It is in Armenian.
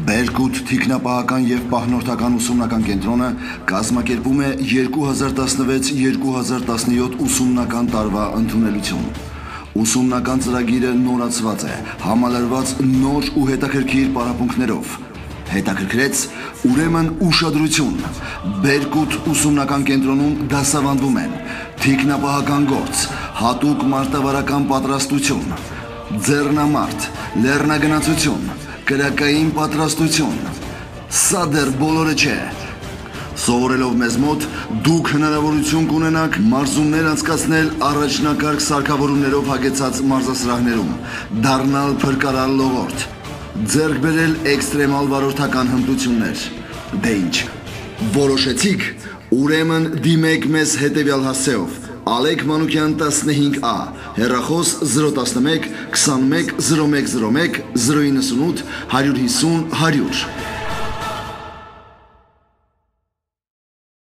Բերկուտ թիկնապահական և պահնորդական ուսումնական կենտրոնը կազմակերպում է 2016-2017 ուսումնական տարվա ընդունելություն։ Ուսումնական ծրագիրը նորացված է, համալրված նոր ու հետաքրքիր պարապմունքներով։ Հետաքրքրեց, ուրեմն ուշադրություն։ Բերկուտ ուսումնական կենտրոնում դասավանդվում են թիկնապահական գործ, հատուկ մարտավարական պատրաստություն, ձեռնամարտ, լեռնագնացություն, կրակային պատրաստություն։ Սա դեռ բոլորը չէ։ Սովորելով մեզ մոտ դուք հնարավորություն կունենաք մարզումներ անցկացնել առաջնակարգ սարքավորումներով հագեցած մարզասրահներում, դառնալ փրկարար լողորդ, ձեռք բերել էքստրեմալ վարորդական հմտություններ։ Դե ինչ, որոշեցիք, ուրեմն դիմեք մեզ հետևյալ հասցեով. Ալեք Մանուկյան 15A, հեռախոս 011 21 0101 098 150 100